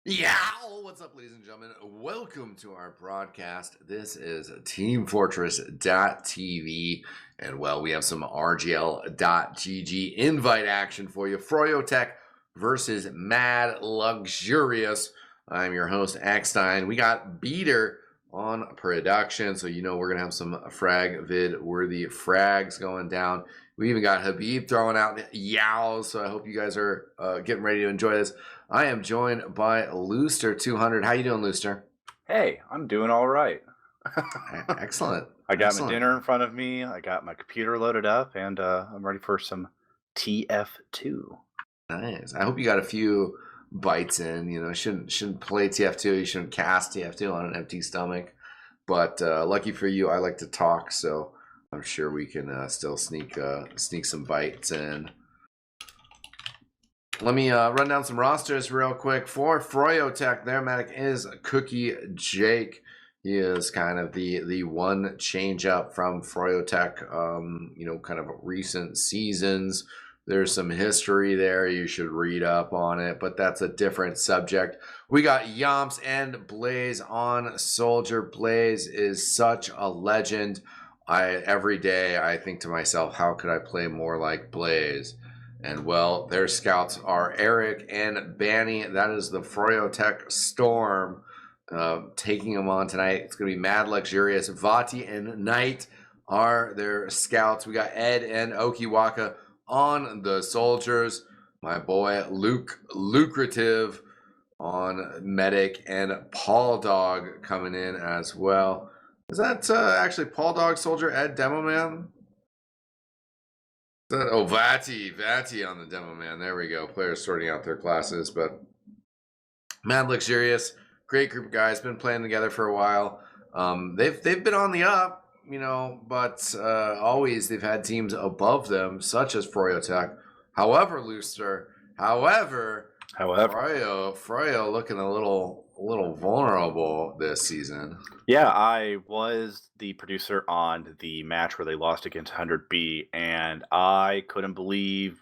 Yeah, what's up, ladies and gentlemen? Welcome to our broadcast. This is teamfortress.tv, and well, we have some RGL.GG invite action for you. Froyotech versus Mad Luxurious. I'm your host, eXtine. We got Beater on production, so you know we're gonna have some frag vid worthy frags going down. We even got Habib throwing out yows, so I hope you guys are getting ready to enjoy this. I am joined by Looster200. How you doing, Looster? Hey, I'm doing all right. Excellent. I got Excellent. my dinner in front of me. I got my computer loaded up, and I'm ready for some TF2. Nice. I hope you got a few bites in. You know, shouldn't play TF2. You shouldn't cast TF2 on an empty stomach. But lucky for you, I like to talk, so I'm sure we can still sneak some bites in. Let me run down some rosters real quick. For Froyotech, their medic is Cookie Jake. He is kind of the one change up from Froyotech, you know, kind of recent seasons. There's some history there. You should read up on it, but that's a different subject. We got Yomps and Blaze on Soldier. Blaze is such a legend. Every day I think to myself, how could I play more like Blaze? And well, their scouts are Eric and Banny. That is the Froyotech Storm taking them on tonight. It's going to be Mad Luxurious. Vati and Knight are their scouts. We got Ed and Okiwaka on the Soldiers. My boy Luke Lucrative on Medic, and Paul Dog coming in as well. Is that actually Paul Dog, Soldier, Ed, Demo Man? Oh, Vati on the Demo Man. There we go. Players sorting out their classes, but Mad Luxurious, great group of guys, been playing together for a while. They've been on the up, you know, but always they've had teams above them, such as Froyotech. However, Looster, Froyo looking a little vulnerable this season. Yeah, I was the producer on the match where they lost against 100B, and I couldn't believe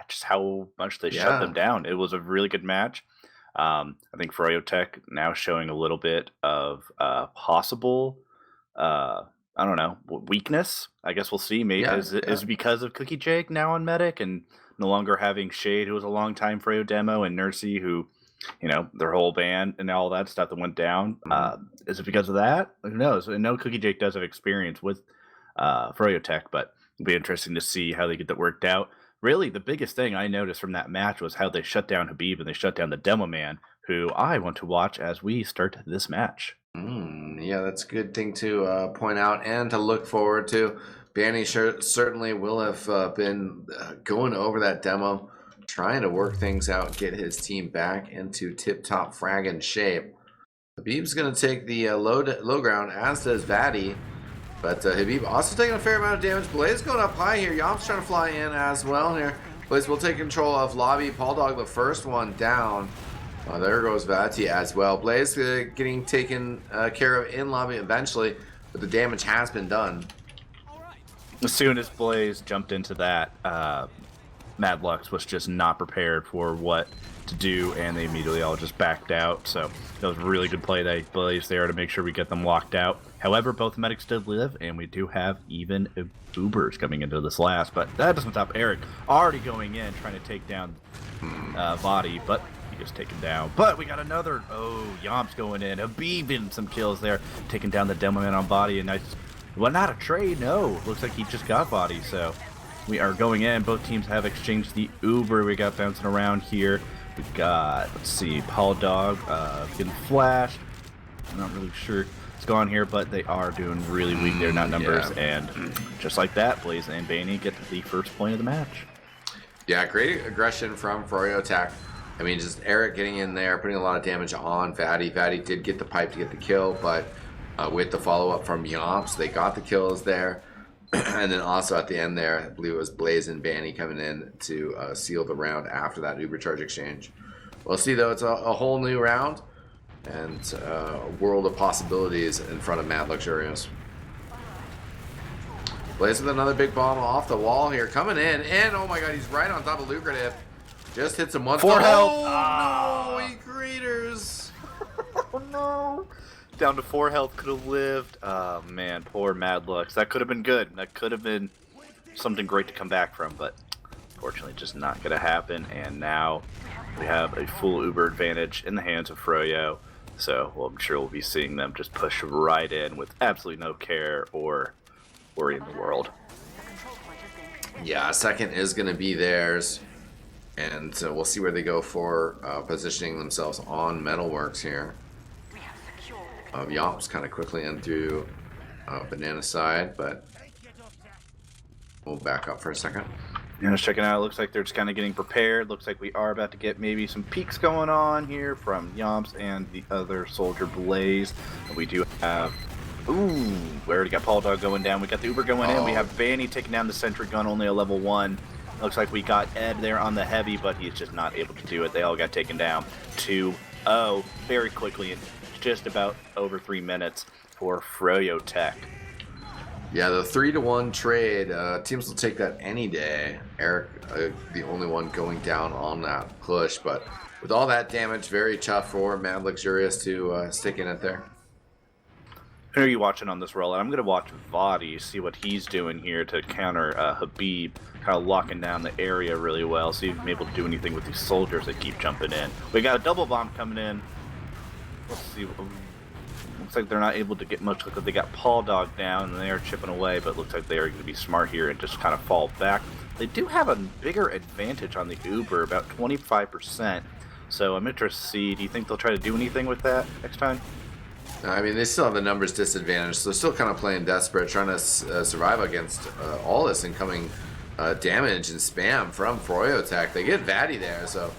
just how much they shut them down. It was a really good match. I think Froyotech now showing a little bit of possible, I don't know, weakness. I guess we'll see. Maybe is it because of Cookie Jake now on Medic and no longer having Shade, who was a long time Froyo demo, and Nursey, who, you know, their whole band and all that stuff that went down. Is it because of that? Who knows? I know Cookie Jake does have experience with Froyotech, but it'll be interesting to see how they get that worked out. Really, the biggest thing I noticed from that match was how they shut down Habib and they shut down the Demo Man, who I want to watch as we start this match. Yeah, that's a good thing to point out and to look forward to. Banny certainly will have been going over that demo, trying to work things out, get his team back into tip-top fragging shape. Habib's going to take the low ground, as does Vati. But Habib also taking a fair amount of damage. Blaze going up high here. Yomp's trying to fly in as well here. Blaze will take control of lobby. Paul Dog, the first one down. There goes Vati as well. Blaze getting taken care of in lobby eventually, but the damage has been done. As soon as Blaze jumped into that, Mad Lux was just not prepared for what to do, and they immediately all just backed out. So that was a really good play that Blaze there to make sure we get them locked out. However, both medics did live, and we do have even Ubers coming into this last, but that doesn't stop Eric already going in, trying to take down Vati, but he gets taken down. But we got another, Yomps going in, Habib in some kills there, taking down the Demo Man on Vati, and well, not a trade, no. Looks like he just got Vati, so we are going in. Both teams have exchanged the Uber. We got bouncing around here. We've got, let's see, Paul Dog getting flashed. I'm not really sure what's going on here, but they are doing really weak there, not numbers. And just like that, Blaze and Banny get the first point of the match. Yeah, great aggression from Froyotech. I mean, just Eric getting in there, putting a lot of damage on Vati. Vati did get the pipe to get the kill, but with the follow-up from Yomps, they got the kills there. And then also at the end there, I believe it was Blaze and Banny coming in to seal the round after that Uber charge exchange. We'll see, though. It's a whole new round and a world of possibilities in front of Mad Luxurious. Blaze with another big bomb off the wall here, coming in, and oh my god, he's right on top of Lucrative. Just hits him once. For help! Oh, no, he craters. no. Down to 4 health, could have lived. Oh, man, poor Mad Lux. That could have been good. That could have been something great to come back from, but unfortunately just not going to happen. And now we have a full Uber advantage in the hands of Froyo. So I'm sure we'll be seeing them just push right in with absolutely no care or worry in the world. Yeah, second is going to be theirs. And so we'll see where they go for positioning themselves on Metalworks here. Yomps kind of quickly into Banana side, but we'll back up for a second. Yeah, just checking out. It looks like they're just kind of getting prepared. Looks like we are about to get maybe some peaks going on here from Yomps and the other soldier Blaze. We do have... Ooh, we already got Paul Dog going down. We got the Uber going in. We have Vanny taking down the sentry gun, only a level 1. Looks like we got Ed there on the heavy, but he's just not able to do it. They all got taken down 2-0 very quickly in just about over 3 minutes for froyotech. Yeah, the 3-to-1 trade, teams will take that any day. Eric, the only one going down on that push, but with all that damage, very tough for Mad Luxurious to stick in it there. Who are you watching on this roll? I'm going to watch Vadi, see what he's doing here to counter Habib, kind of locking down the area really well, see if he's able to do anything with these soldiers that keep jumping in. We got a double bomb coming in. Let's see. Looks like they're not able to get much because they got Paul Dog down and they are chipping away, but looks like they are going to be smart here and just kind of fall back. They do have a bigger advantage on the Uber, about 25%. So I'm interested to see, do you think they'll try to do anything with that next time? I mean, they still have the numbers disadvantage, so they're still kind of playing desperate, trying to survive against all this incoming damage and spam from froyotech. They get Vadi there, so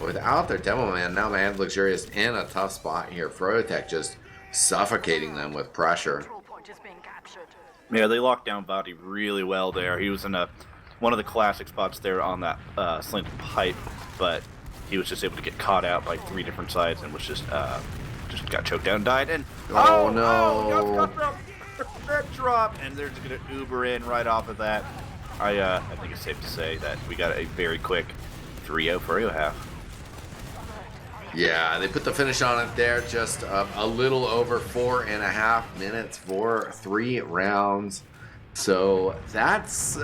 without their demo man, now Mad Luxurious in a tough spot here. froyotech just suffocating them with pressure. Yeah, they locked down Vadi really well there. He was in one of the classic spots there on that slant pipe, but he was just able to get caught out by 3 different sides and was just got choked down, died, and oh no! That drop, and they're just gonna Uber in right off of that. I think it's safe to say that we got a very quick 3-0 Froyo half. Yeah, they put the finish on it there, just a little over 4.5 minutes for 3 rounds. So that's,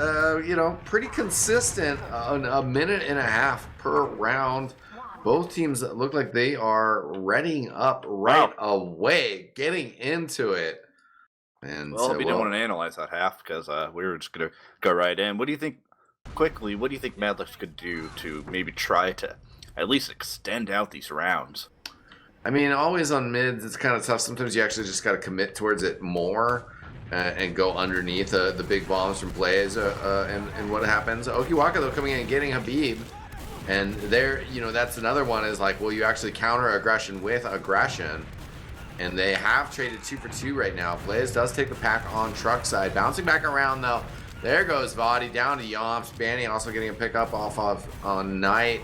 pretty consistent, a minute and a half per round. Both teams look like they are readying up right away, getting into it. And well, we didn't want to analyze that half because we were just going to go right in. What do you think, quickly, what do you think Mad Lux could do to maybe try to at least extend out these rounds? I mean, always on mids, it's kind of tough. Sometimes you actually just got to commit towards it more and go underneath the big bombs from Blaze. And what happens? Okiwaka, though, coming in and getting Habib. And there, that's another one is like, well, you actually counter aggression with aggression. And they have traded 2 for 2 right now. Blaze does take the pack on truck side. Bouncing back around, though. There goes Vadi down to Yomps. Banny also getting a pickup off of on Knight.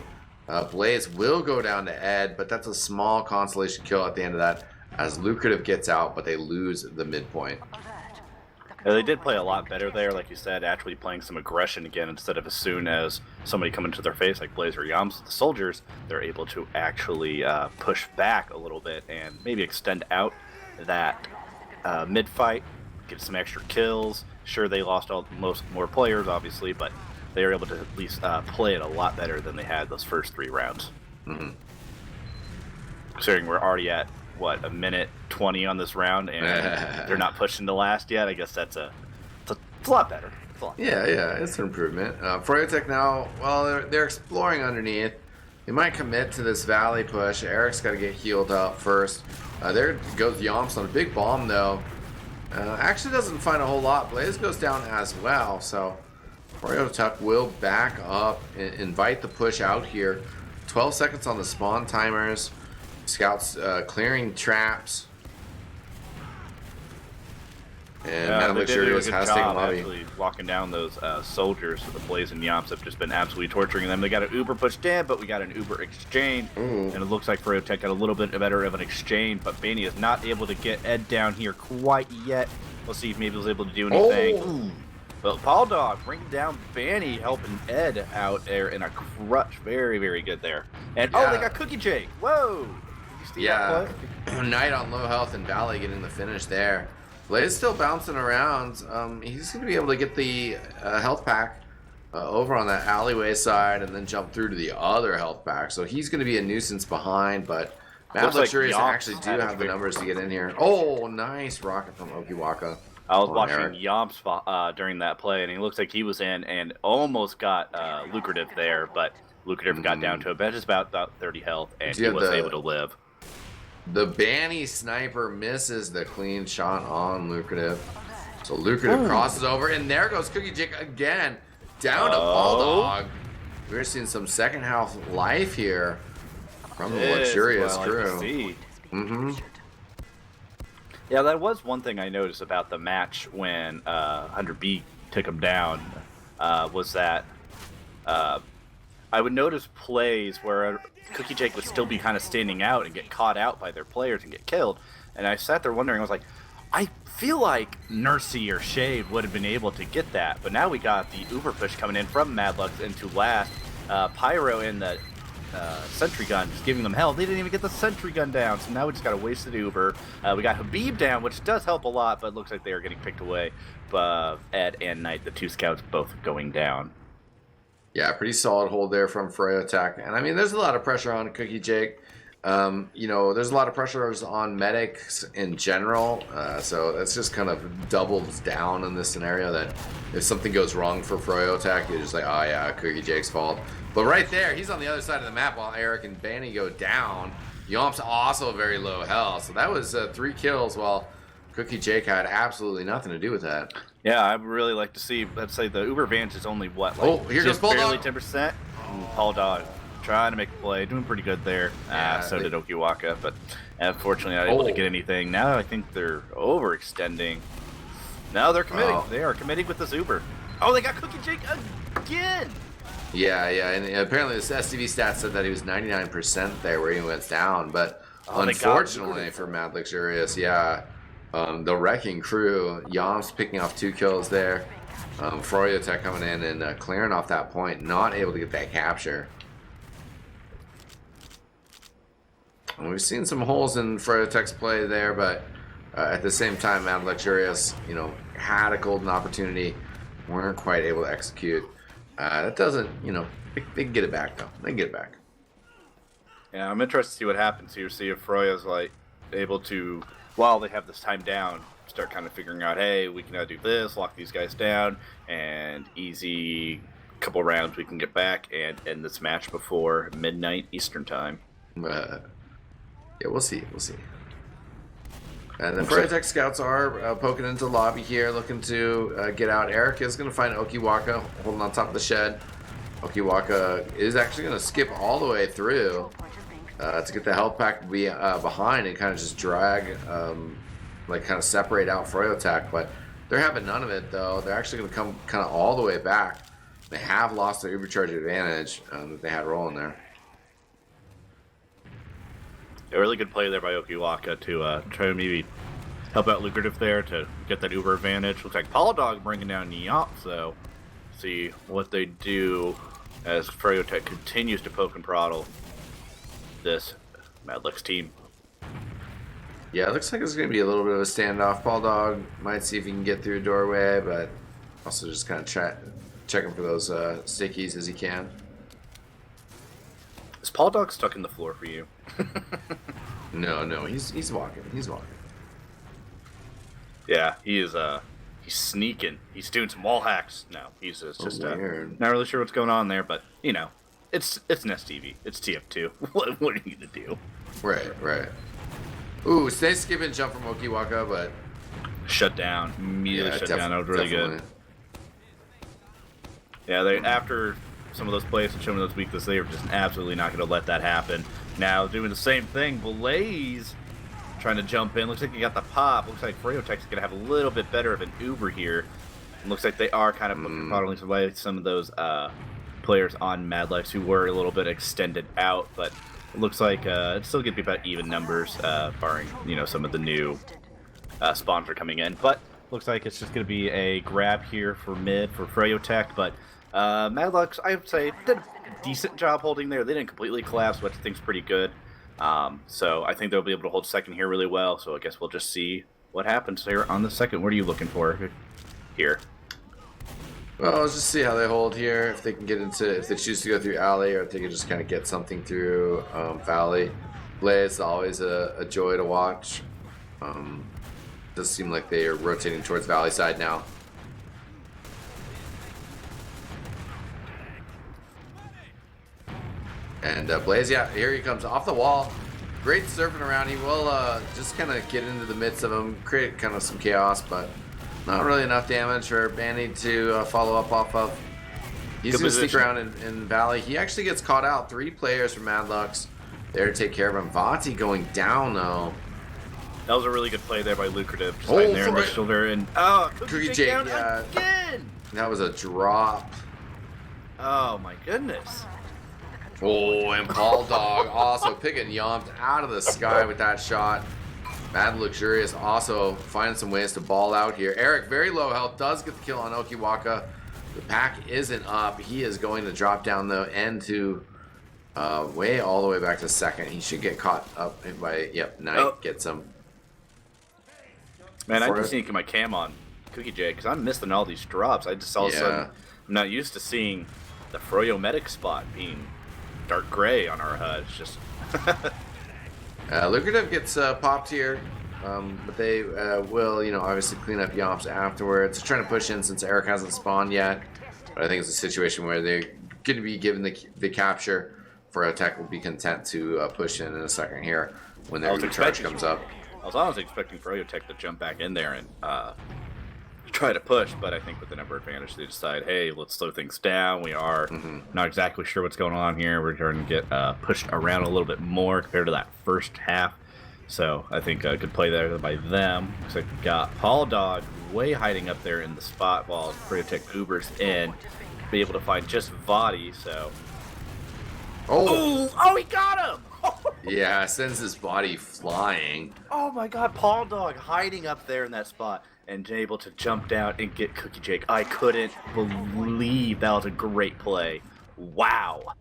Blaze will go down to Ed, but that's a small consolation kill at the end of that as Lucrative gets out, but they lose the midpoint. Yeah, they did play a lot better there, like you said, actually playing some aggression again instead of as soon as somebody coming to their face like Blaze or Yomps. The soldiers, they're able to actually push back a little bit and maybe extend out that mid-fight, get some extra kills. Sure, they lost more players, obviously, but they were able to at least play it a lot better than they had those first 3 rounds. Mm-hmm. Considering we're already at, what, a minute 20 on this round, and they're not pushing the last yet. I guess it's a lot better. Yeah, it's an improvement. froyotech now, well, they're exploring underneath. They might commit to this valley push. Eric's got to get healed up first. There goes Yomps on a big bomb, though. Actually doesn't find a whole lot. Blaze goes down as well, so froyotech will back up and invite the push out here. 12 seconds on the spawn timers. Scouts clearing traps. And yeah, Mad Luxurious has taken lobby. Actually locking down those soldiers. The Blaze and Yomps have just been absolutely torturing them. They got an Uber pushed in, but we got an Uber exchange. Ooh. And it looks like froyotech got a little bit better of an exchange, but Banny is not able to get Ed down here quite yet. We'll see if maybe he was able to do anything. Oh. But Paul Dog bringing down Banny, helping Ed out there in a crutch. Very, very good there. And yeah. they got Cookie Jake. Whoa! Yeah, Knight on low health and Valley getting the finish there. Blaze still bouncing around. He's going to be able to get the health pack over on that alleyway side and then jump through to the other health pack. So he's going to be a nuisance behind, but Mad Luxurious actually do have the numbers to get in here. Oh, nice rocket from Okiwaka. I was watching Yomps during that play, and he looks like he was in and almost got Lucrative there, but Lucrative got down to just about 30 health, and he was able to live. The Banny Sniper misses the clean shot on Lucrative. So Lucrative crosses over, and there goes Cookie Jake again. Down to Bulldog. We're seeing some second half life here from the Luxurious crew. Yeah, that was one thing I noticed about the match when 100B took him down, was that I would notice plays where Cookie Jake would still be kind of standing out and get caught out by their players and get killed. And I sat there wondering, I was like, I feel like Nursey or Shade would have been able to get that, but now we got the Uber push coming in from Madlux into last. Pyro in the sentry gun just giving them hell. They didn't even get the sentry gun down, so now we just got a wasted Uber. We got Habib down, which does help a lot, but it looks like they are getting picked away. Ed and Knight, the two scouts, both going down. Yeah, pretty solid hold there from froyotech. And I mean, there's a lot of pressure on Cookie Jake. You know, there's a lot of pressures on medics in general. So that's just kind of doubles down in this scenario that if something goes wrong for froyotech, you're just like, oh yeah, Cookie Jake's fault. But right there, he's on the other side of the map while Eric and Banny go down. Yomp's also very low health. So that was 3 kills while Cookie Jake had absolutely nothing to do with that. Yeah, I'd really like to see, let's say the Uber advantage is only what, like here goes Bulldog. Barely 10%. Bulldog trying to make a play, doing pretty good there. So did Okiwaka, but unfortunately not able to get anything. Now I think they're overextending. Now they're committing. They are committing with this Uber. Oh, they got Cookie Jake again. Yeah, and apparently this STV stat said that he was 99% there where he went down, but unfortunately for Mad Luxurious, the Wrecking Crew, Yom's picking off 2 kills there. Froyotech coming in and clearing off that point, not able to get that capture. And we've seen some holes in Froyotech's play there, but at the same time, Mad Luxurious, you know, had a golden opportunity, weren't quite able to execute. That doesn't, you know, they can get it back though. They can get it back. Yeah, I'm interested to see what happens here. See if Froya's like able to, while they have this time down, start kind of figuring out, hey, we can now do this, lock these guys down, and easy couple rounds we can get back and end this match before midnight Eastern time. Yeah, we'll see. And the Froyotech scouts are poking into the lobby here, looking to get out. Eric is going to find Okiwaka holding on top of the shed. Okiwaka is actually going to skip all the way through to get the health pack behind and kind of just drag, like kind of separate out Froyotech. But they're having none of it, though. They're actually going to come kind of all the way back. They have lost their Ubercharge advantage that they had rolling there. A really good play there by Okiwaka to try to maybe help out Lucrative there to get that Uber advantage. Looks like Bulldog bringing down Yomp, so see what they do as Froyotech continues to poke and prod this Madlux team. Yeah, it looks like it's going to be a little bit of a standoff. Bulldog might see if he can get through a doorway, but also just kind of checking for those stickies as he can. Is Bulldog stuck in the floor for you? No, he's walking. Yeah, he is. He's sneaking. He's doing some wall hacks. No, he's just not really sure what's going on there. But you know, it's an STV. It's TF2. What are you gonna do? Right. Ooh, stay skip and jump from Okiwaka, but shut down immediately. Shut down. That was really good. Yeah, they after some of those plays and showing those weaknesses, they are just absolutely not going to let that happen. Now doing the same thing, Blaze trying to jump in. Looks like he got the pop. Looks like Froyotech's going to have a little bit better of an Uber here. It looks like they are kind of prodding away some of those players on Madlux who were a little bit extended out, but it looks like it's still going to be about even numbers, barring some of the new spawns are coming in. But looks like it's just going to be a grab here for mid for Froyotech, but Madlux, I would say, did a decent job holding there. They didn't completely collapse, which I think is pretty good. So I think they'll be able to hold second here really well. So I guess we'll just see what happens here on the second. What are you looking for here? Well, let's just see how they hold here. If they can get into, if they choose to go through alley, or if they can just kind of get something through valley. Blaze is always a joy to watch. Does seem like they are rotating towards valley side now. And Blaze, yeah, here he comes off the wall. Great surfing around. He will just kind of get into the midst of them, create kind of some chaos, but not really enough damage for Banny to follow up off of. He's going to stick around in Valley. He actually gets caught out. 3 players from Madlux there to take care of him. Vati going down, though. That was a really good play there by Lucrative. Just right there in the shoulder. And, Cookie Jake, down yeah. Again! That was a drop. Oh, my goodness. Oh, and Paul Dog also picking Yomp out of the sky with that shot. Mad Luxurious also finding some ways to ball out here. Eric, very low health, does get the kill on Okiwaka. The pack isn't up. He is going to drop down the end to way all the way back to second. He should get caught up by, yep, Knight gets him. Man, I just need to get my cam on Cookie J because I'm missing all these drops. I just all of a sudden, I'm not used to seeing the Froyo medic spot being dark gray on our HUD. It's just... Lucrative gets popped here, but they will, you know, obviously clean up Yomps afterwards. They're trying to push in since Eric hasn't spawned yet, but I think it's a situation where they're going to be given the capture. Froyotech will be content to push in a second here when their recharge comes up. I was honestly expecting Froyotech to jump back in there and try to push, but I think with the number advantage, they decide, hey, let's slow things down. We are not exactly sure what's going on here. We're trying to get pushed around a little bit more compared to that first half. So I think a good play there by them. Looks like we got Paul Dog way hiding up there in the spot while Froyotech Ubers in. Be able to find just Vati, so... Oh, he got him! Yeah, sends his body flying. Oh my god, Paul Dog hiding up there in that spot and able to jump down and get Cookie Jake. I couldn't believe that was a great play. Wow.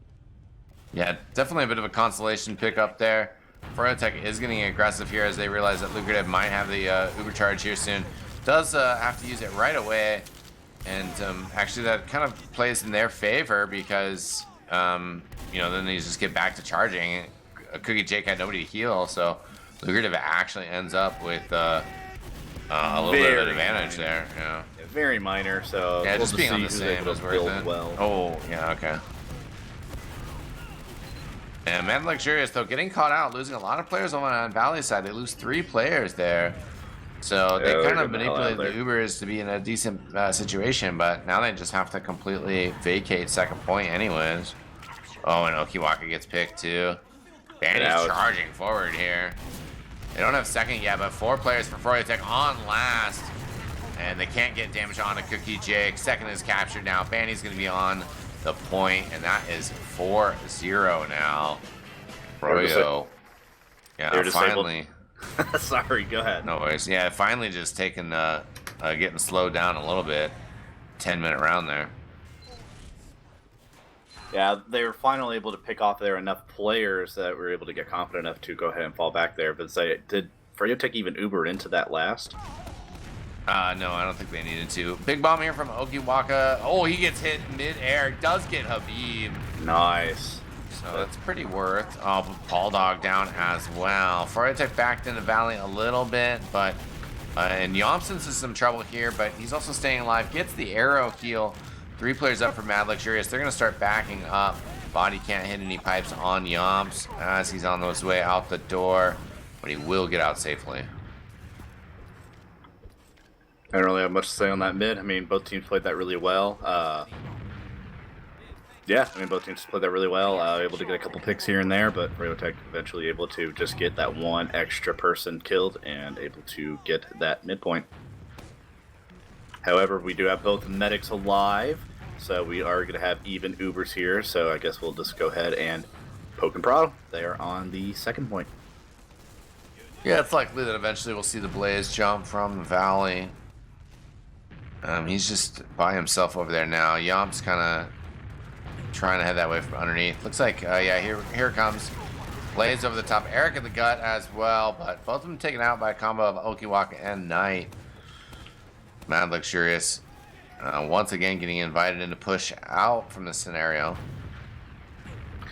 Yeah, definitely a bit of a consolation pick up there. Froyotech is getting aggressive here as they realize that Lucrative might have the Uber charge here soon. Does have to use it right away. And actually that kind of plays in their favor because, you know, then they just get back to charging. Cookie Jake had nobody to heal, so Lucrative actually ends up with a little bit of advantage there. Yeah. Very minor, so yeah, just being on the same is worth it. Well. Oh, yeah, okay. And Mad Luxurious, though, getting caught out, losing a lot of players on Valley side. They lose 3 players there. So they kind of manipulated the Ubers to be in a decent situation, but now they just have to completely vacate second point anyways. Oh, and Okiwaka gets picked too. Banny's charging forward here. They don't have second yet, but 4 players for Froyotech on last. And they can't get damage on a Cookie Jake. Second is captured now. Banny's going to be on the point, and that is 4-0 now. Froyo. Yeah, finally. Sorry, go ahead. No worries. Yeah, finally just taking getting slowed down a little bit. 10-minute round there. Yeah, they were finally able to pick off there enough players that were able to get confident enough to go ahead and fall back there. But say, did Froyotech even Uber into that last? No, I don't think they needed to. Big bomb here from Okiwaka. Oh, he gets hit mid-air. Does get Habib. Nice. So that's pretty worth. Oh, Paul Dog down as well. Froyotech backed into Valley a little bit, but and Yomson's in some trouble here, but he's also staying alive. Gets the arrow heal. 3 players up for Mad Luxurious. They're going to start backing up. Body can't hit any pipes on Yomps as he's on his way out the door, but he will get out safely. I don't really have much to say on that mid. I mean, both teams played that really well. Yeah, I mean, both teams played that really well. Able to get a couple picks here and there, but Froyotech eventually able to just get that 1 extra person killed and able to get that midpoint. However, we do have both medics alive, so we are going to have even Ubers here, so I guess we'll just go ahead and poke and prod. They are on the second point. Yeah, it's likely that eventually we'll see the Blaze jump from the Valley. He's just by himself over there now. Yomp's kind of trying to head that way from underneath. Looks like, yeah, here it comes. Blaze over the top. Eric in the gut as well, but both of them taken out by a combo of Okiwaka and Knight. Mad Luxurious once again getting invited in to push out from the scenario.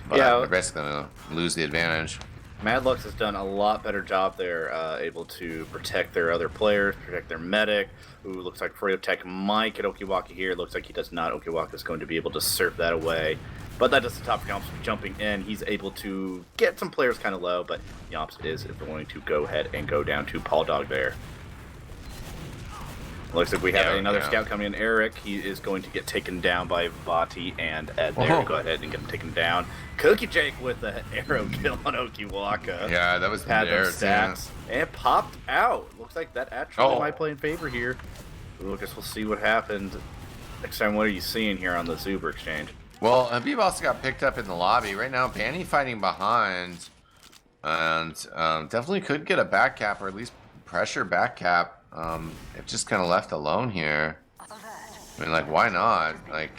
But Yeah, they're basically going to lose the advantage. Madlux has done a lot better job there, able to protect their other players, protect their medic, who looks like froyotech might get Okiwaka here. Looks like he does not. Okiwaka is going to be able to surf that away. But that does the top Yomps jumping in. He's able to get some players kind of low, but Yomps is going to go ahead and go down to Paul Dog there. Looks like we have another scout coming in, Eric. He is going to get taken down by Vati and Ed there. Go ahead and get him taken down. Cookie Jake with an arrow kill on Okiwaka. Yeah, that was had those stats and popped out. Looks like that actually might play in favor here. Ooh, I guess we'll see what happens. Next time, what are you seeing here on the Zuber exchange? Well, Habib also got picked up in the lobby. Right now, Banny fighting behind. And definitely could get a back cap, or at least pressure back cap. If just kind of left alone here. I mean, like, why not? Like,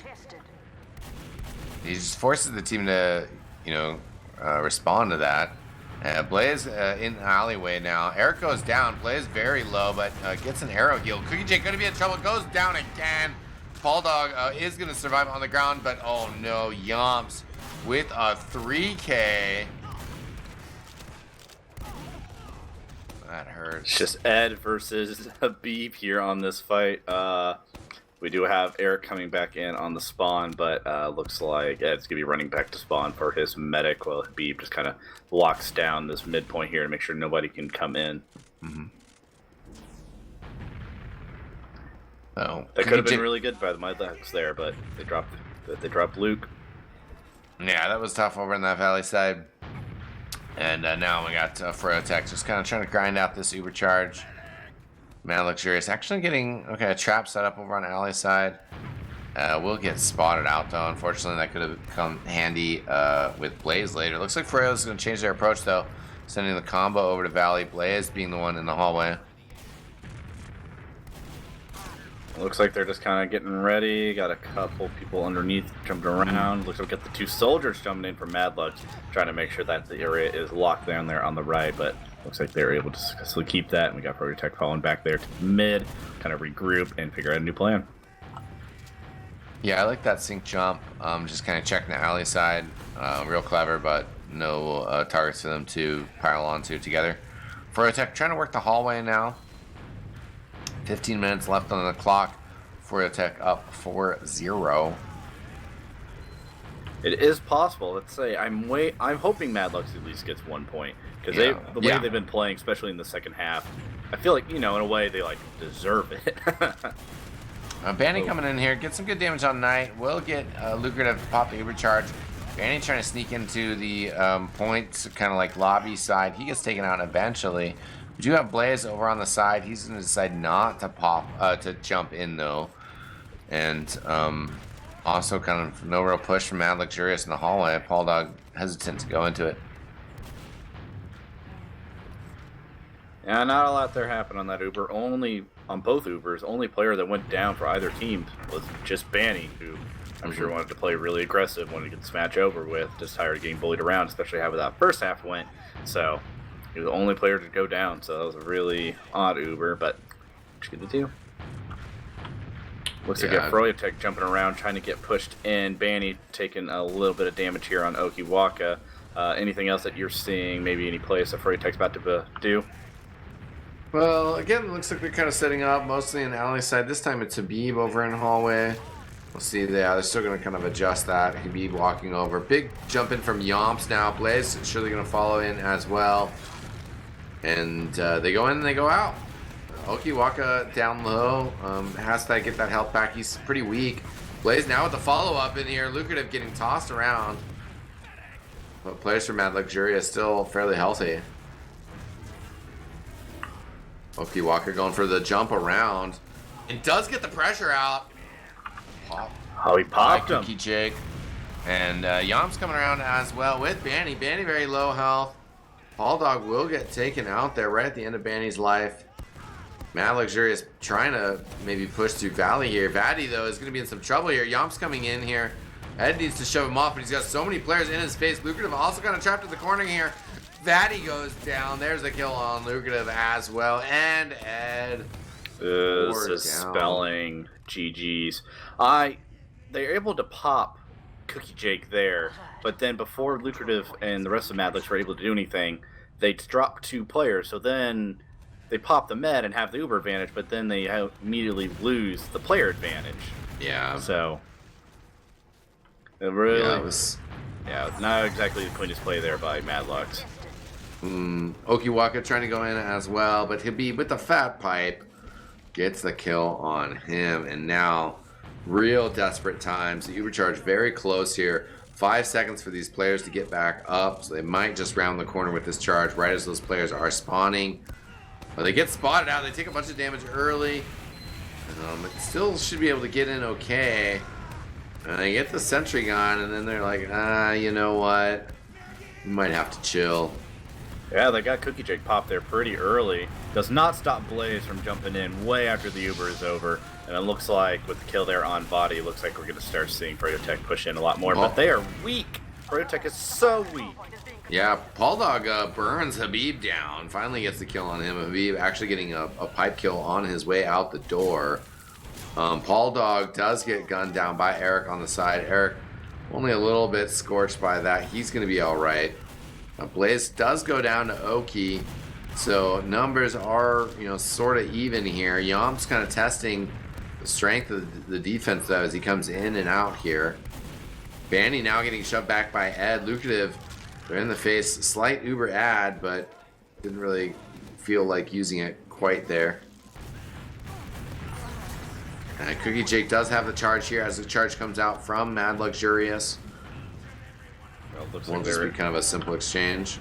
he just forces the team to, respond to that. Blaze in the alleyway now. Eric goes down. Blaze very low, but gets an arrow heal. Cookie Jake gonna be in trouble. Goes down again. Paul Dog is gonna survive on the ground, but oh no, Yomps with a 3K. That hurts. It's just Ed versus Habib here on this fight. We do have Eric coming back in on the spawn, but looks like Ed's going to be running back to spawn for his medic, while Habib just kind of locks down this midpoint here to make sure nobody can come in. Mm-hmm. Oh, that could have been really good by the Mudlex there, but they dropped Luke. Yeah, that was tough over in that valley side. And now we got froyotech just kind of trying to grind out this Uber charge. Mad Luxurious actually getting a trap set up over on alley side. We'll get spotted out though. Unfortunately, that could have come handy with Blaze later. Looks like Froyo's going to change their approach though, sending the combo over to Valley. Blaze being the one in the hallway. Looks like they're just kind of getting ready. Got a couple people underneath jumping around. Looks like we got the two soldiers jumping in from Madlux, trying to make sure that the area is locked down there on the right. But looks like they're able to successfully keep that. And we got froyotech falling back there to the mid, kind of regroup and figure out a new plan. Yeah, I like that sync jump. Just kind of checking the alley side. Real clever, but no targets for them to pile onto together. froyotech trying to work the hallway now. 15 minutes left on the clock. froyotech up 4-0. It is possible. Let's say I'm hoping Madlux at least gets 1 point, because the way they've been playing, especially in the second half, I feel like in a way they deserve it. Banny coming in here, get some good damage on Knight. Will get lucrative to pop the Uber charge. Banny trying to sneak into the points, kind of like lobby side. He gets taken out eventually. We do have Blaze over on the side. He's going to decide not to to jump in though. And also kind of no real push from Mad Luxurious in the hallway. Paul Dog hesitant to go into it. Yeah, not a lot there happened on that Uber. On both Ubers, only player that went down for either team was just Banny, who I'm sure wanted to play really aggressive, wanted to get this match over with, just tired of getting bullied around, especially how that first half went. So he was the only player to go down, so that was a really odd Uber, but what you gonna do? Looks like we got froyotech jumping around, trying to get pushed in. Banny taking a little bit of damage here on Okiwaka. Anything else that you're seeing? Maybe any plays that froyotech's about to do? Well, again, it looks like they're kind of setting up mostly in the alley side. This time it's Habib over in the hallway. We'll see. They're still going to kind of adjust that. Habib walking over. Big jump in from Yomps now. Blaze surely going to follow in as well. And they go in and they go out. Okiwaka down low. Has to get that health back. He's pretty weak. Blaze now with the follow-up in here. Lucrative getting tossed around. But players from Mad Luxurious still fairly healthy. Okiwaka going for the jump around. It does get the pressure out. Pop. Oh, he popped him. Cookie Jake. And Yomps coming around as well with Banny. Banny very low health. Paul Dog will get taken out there right at the end of Banny's life. Mad Luxurious trying to maybe push through Valley here. Valley, though, is going to be in some trouble here. Yomps coming in here. Ed needs to shove him off, but he's got so many players in his face. Lucrative also kind of trapped in the corner here. Fatty goes down. There's a kill on Lucrative as well. And Ed. This is spelling GG's. They're able to pop Cookie Jake there, but then before Lucrative and the rest of Madlux were able to do anything, they drop 2 players. So then they pop the med and have the Uber advantage, but then they immediately lose the player advantage. Yeah. So it really not exactly the cleanest play there by Madlux. Okiwaka trying to go in as well, but Habib with the fat pipe gets the kill on him, and now real desperate times. The Uber charge very close here. 5 seconds for these players to get back up, so they might just round the corner with this charge right as those players are spawning. But they get spotted out. They take a bunch of damage early. It still should be able to get in okay. And they get the sentry gun, and then they're like, you know what? We might have to chill. Yeah, they got Cookie Jake popped there pretty early. Does not stop Blaze from jumping in way after the Uber is over. And it looks like with the kill there on Body, it looks like we're going to start seeing froyotech push in a lot more. But they are weak. froyotech is so weak. Yeah, Paul Dog burns Habib down. Finally gets the kill on him. Habib actually getting a pipe kill on his way out the door. Paul Dog does get gunned down by Eric on the side. Eric only a little bit scorched by that. He's going to be all right. Blaze does go down to Oki, so numbers are, sort of even here. Yom's kind of testing the strength of the defense, though, as he comes in and out here. Banny now getting shoved back by Ed. Lucrative, they're in the face. Slight Uber ad, but didn't really feel like using it quite there. Cookie Jake does have the charge here as the charge comes out from Mad Luxurious. Won't just be kind of a simple exchange.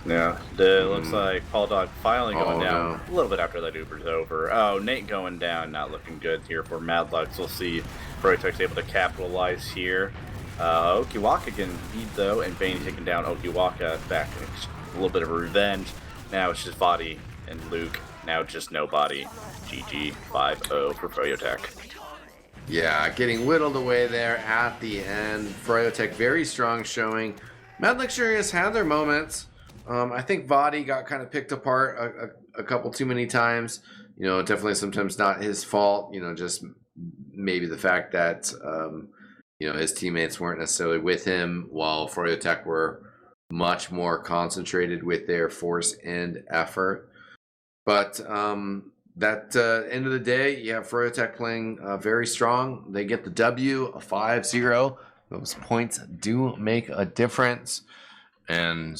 Yeah, it looks like Paul Dog finally going down a little bit after that Uber's over. Oh, Nate going down, not looking good here for Madlux. We'll see froyotech's able to capitalize here. Okiwaka getting beat though, and Bane taking down Okiwaka back in a little bit of a revenge. Now it's just Body and Luke. Now just no Body. GG 5-0 for froyotech. Yeah, getting whittled away there at the end. froyotech very strong showing. Mad Luxurious had their moments. I think Vadi got kind of picked apart a couple too many times. Definitely sometimes not his fault. Just maybe the fact that his teammates weren't necessarily with him, while froyotech were much more concentrated with their force and effort. But that end of the day, froyotech playing very strong. They get the W, a 5-0. Those points do make a difference. And,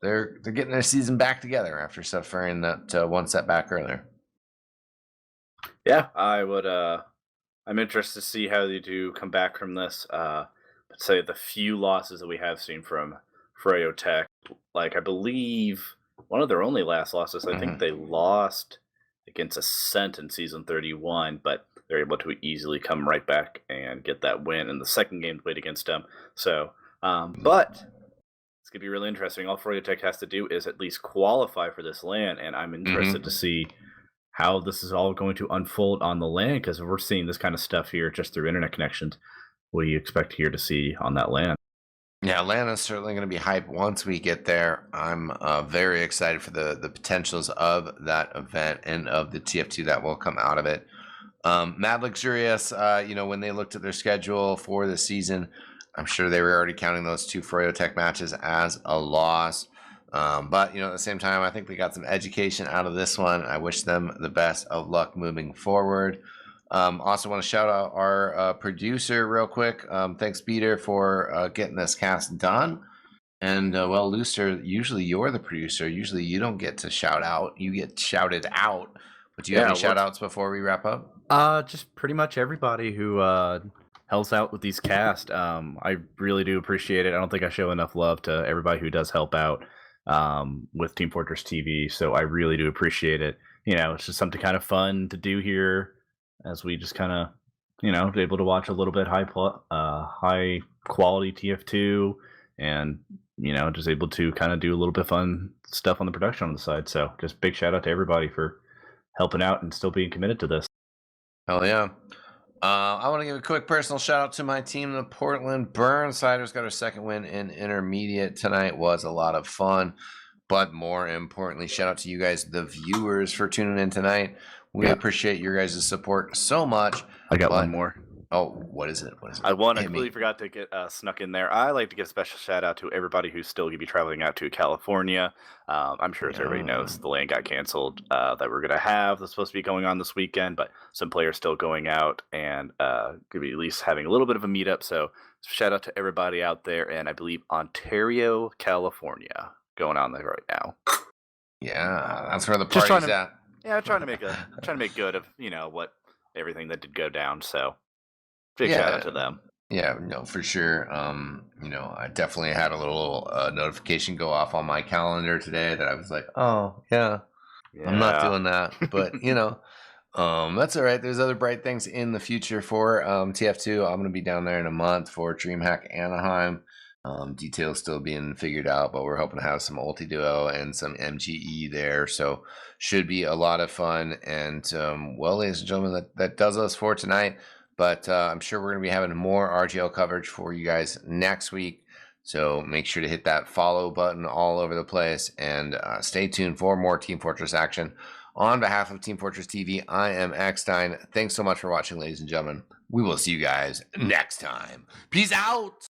they're getting their season back together after suffering that one setback earlier. Yeah, I'm interested to see how they do come back from this. But say the few losses that we have seen from froyotech, like I believe one of their only last losses, I think they lost against Ascent in Season 31, but they're able to easily come right back and get that win in the second game played against them. So, but it's going to be really interesting. All froyotech has to do is at least qualify for this LAN, and I'm interested to see how this is all going to unfold on the LAN, because we're seeing this kind of stuff here just through internet connections. What do you expect here to see on that LAN? Yeah, LAN is certainly going to be hype once we get there. I'm very excited for the potentials of that event and of the TF2 that will come out of it. Mad Luxurious, when they looked at their schedule for the season, I'm sure they were already counting those 2 froyotech matches as a loss. But, at the same time, I think we got some education out of this one. I wish them the best of luck moving forward. Also want to shout out our producer real quick. Thanks, Peter, for getting this cast done. And, Looster, usually you're the producer. Usually you don't get to shout out. You get shouted out. But do you have any shout outs before we wrap up? Just pretty much everybody who helps out with these casts. I really do appreciate it. I don't think I show enough love to everybody who does help out with Team Fortress TV. So I really do appreciate it. It's just something kind of fun to do here, as we just kind of, able to watch a little bit high quality TF2, and just able to kind of do a little bit of fun stuff on the production on the side. So just big shout out to everybody for helping out and still being committed to this. Hell yeah. I want to give a quick personal shout out to my team, the Portland Burnsiders. Got our second win in intermediate tonight. Was a lot of fun. But more importantly, shout out to you guys, the viewers, for tuning in tonight. We appreciate your guys' support so much. I got one more. Oh, what is it? What is it? I completely forgot to get snuck in there. I like to give a special shout out to everybody who's still going to be traveling out to California. I'm sure everybody knows the land got canceled that we're going to have. That's supposed to be going on this weekend, but some players still going out and going to be at least having a little bit of a meetup. So shout out to everybody out there, and I believe Ontario, California, going on there right now. Yeah, that's where the party's at. Yeah, trying to make good of what everything that did go down. So. Big shout out to them. Yeah, no, for sure. I definitely had a little notification go off on my calendar today that I was like, oh, yeah. I'm not doing that. But, that's all right. There's other bright things in the future for TF2. I'm going to be down there in a month for DreamHack Anaheim. Details still being figured out, but we're hoping to have some multi-duo and some MGE there. So should be a lot of fun. And, well, ladies and gentlemen, that does us for tonight. But I'm sure we're going to be having more RGL coverage for you guys next week. So make sure to hit that follow button all over the place and stay tuned for more Team Fortress action. On behalf of Team Fortress TV, I am eXtine. Thanks so much for watching, ladies and gentlemen. We will see you guys next time. Peace out.